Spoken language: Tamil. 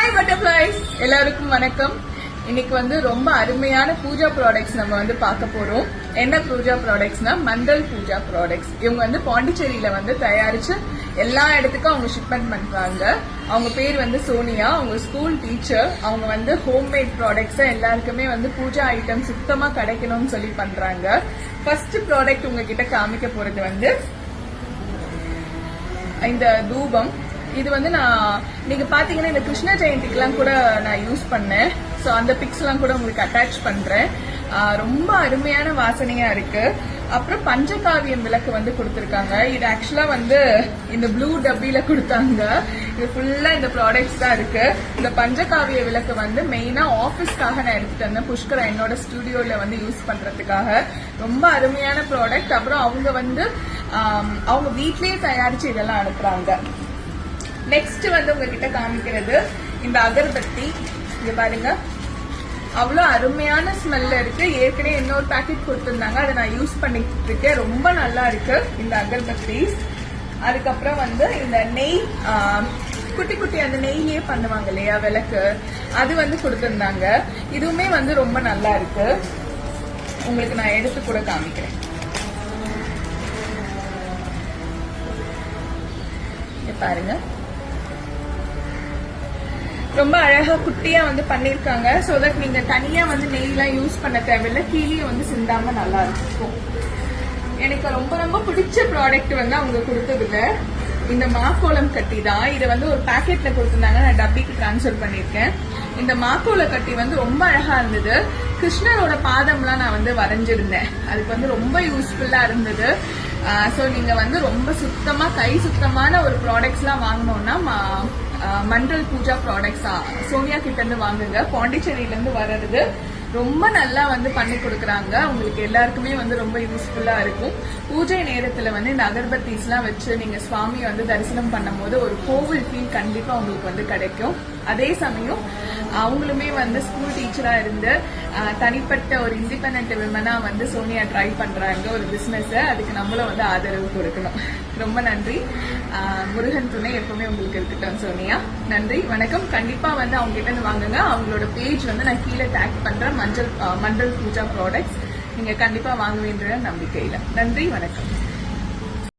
ஹாய் பட்டர்ஃப்ளைஸ், எல்லாருக்கும் வணக்கம். இன்னைக்கு வந்து ரொம்ப அருமையான பூஜா ப்ராடக்ட்ஸ் நம்ம வந்து பார்க்க போறோம். என்ன பூஜா ப்ராடக்ட்ஸ்னா மண்டல் பூஜா ப்ராடக்ட்ஸ். இவங்க வந்து பாண்டிச்சேரியில வந்து தயாரிச்சு எல்லா இடத்துக்கும் அவங்க ஷிப்மெண்ட் பண்றாங்க. அவங்க பேர் வந்து சோனியா. அவங்க ஸ்கூல் டீச்சர். அவங்க வந்து ஹோம்மேட் ப்ராடக்ட்ஸ் எல்லாருக்குமே வந்து பூஜா ஐட்டம் சுத்தமா கிடைக்கணும்னு சொல்லி பண்றாங்க. ஃபர்ஸ்ட் ப்ராடக்ட் உங்ககிட்ட காமிக்க போறது வந்து இந்த தூபம். இது வந்து நீங்க பாத்தீங்கன்னா இந்த கிருஷ்ண ஜெயந்திக்கெல்லாம் கூட நான் யூஸ் பண்ணேன். ஸோ அந்த பிக்ஸ் எல்லாம் கூட உங்களுக்கு அட்டாச் பண்றேன். ரொம்ப அருமையான வாசனையா இருக்கு. அப்புறம் பஞ்சகாவியம் விளக்கு வந்து கொடுத்துருக்காங்க. இது ஆக்சுவலா வந்து இந்த ப்ளூ டப்பில கொடுத்தாங்க. இது ஃபுல்லா இந்த ப்ராடக்ட்ஸ் தான் இருக்கு. இந்த பஞ்சகாவிய விளக்கு வந்து மெயினா ஆபீஸ்க்காக நான் எடுத்துட்டு வந்தேன். புஷ்கரா என்னோட ஸ்டுடியோல வந்து யூஸ் பண்றதுக்காக. ரொம்ப அருமையான ப்ராடக்ட். அப்புறம் அவங்க வந்து அவங்க வீட்லயே தயாரிச்சு இதெல்லாம் அனுப்புறாங்க. நெக்ஸ்ட் வந்து உங்ககிட்ட காமிக்கிறது இந்த அகர்பத்தி. இங்க பாருங்க, அவ்வளோ அருமையான ஸ்மெல்ல இருக்கு. ஏற்கனவே இன்னொரு பேக்கெட் கொடுத்துருந்தாங்க, அதை நான் யூஸ் பண்ணிட்டு இருக்கேன். ரொம்ப நல்லா இருக்கு இந்த அகர்பத்தி. அதுக்கப்புறம் வந்து இந்த நெய், குட்டி குட்டி அந்த நெய்லயே பண்ணுவாங்க இல்லையா விளக்கு, அது வந்து கொடுத்துருந்தாங்க. இதுவுமே வந்து ரொம்ப நல்லா இருக்கு. உங்களுக்கு நான் எடுத்து கூட காமிக்கிறேன். பாருங்க, ரொம்ப அழகா குட்டியா வந்து பண்ணிருக்காங்க. சோ தட் நீங்க தனியா வந்து நெய்லாம் யூஸ் பண்ண தேவையில்லை. கீழே வந்து சிந்தாம நல்லா இருக்கும். எனக்கு ரொம்ப ரொம்ப பிடிச்ச ப்ராடக்ட் வந்து அவங்க கொடுத்ததுல இந்த மாக்கோலம் கட்டி தான். இதை வந்து ஒரு பேக்கெட்ல கொடுத்திருந்தாங்க, நான் டப்பிக்கு டிரான்ஸ்ஃபர் பண்ணிருக்கேன். இந்த மாக்கோல கட்டி வந்து ரொம்ப அழகா இருந்தது. கிருஷ்ணரோட பாதம்லாம் நான் வந்து வரைஞ்சிருந்தேன். அதுக்கு வந்து ரொம்ப யூஸ்ஃபுல்லா இருந்தது. சோ நீங்க வந்து ரொம்ப சுத்தமா கை சுத்தமான ஒரு ப்ராடக்ட்ஸ் எல்லாம் வாங்கணும்னா மண்டல் பூஜா ப்ராடக்ட்ஸ் சோனியா கிட்ட இருந்து வாங்குங்க. பாண்டிச்சேரியில இருந்து வர்றது ரொம்ப நல்லா வந்து பண்ணி கொடுக்குறாங்க. உங்களுக்கு எல்லாருக்குமே வந்து ரொம்ப யூஸ்ஃபுல்லா இருக்கும். பூஜை நேரத்துல வந்து இந்த அகர்பத்திஸ் எல்லாம் வச்சு நீங்க சுவாமியை வந்து தரிசனம் பண்ணும் போது ஒரு கோவில் ஃபீல் கண்டிப்பா உங்களுக்கு வந்து கிடைக்கும். அதே சமயம் அவங்களுமே வந்து ஸ்கூல் டீச்சரா இருந்து தனிப்பட்ட ஒரு இண்டிபெண்டன்ட் விமனா வந்து சோனியா ட்ரை பண்றாங்க ஒரு பிசினஸ். அதுக்கு நம்மளும் வந்து ஆதரவு கொடுக்கணும். ரொம்ப நன்றி. முருகன் துணை எப்பவுமே உங்களுக்கு இருக்கட்டும் சோனியா. நன்றி, வணக்கம். கண்டிப்பா வந்து அவங்க கிட்ட இருந்து வாங்குங்க. அவங்களோட பேஜ் வந்து நான் கீழே டேக் பண்றேன். மண்டல் பூஜா ப்ராடக்ட்ஸ் நீங்க கண்டிப்பா வாங்குவீன்ற நம்பிக்கையில. நன்றி, வணக்கம்.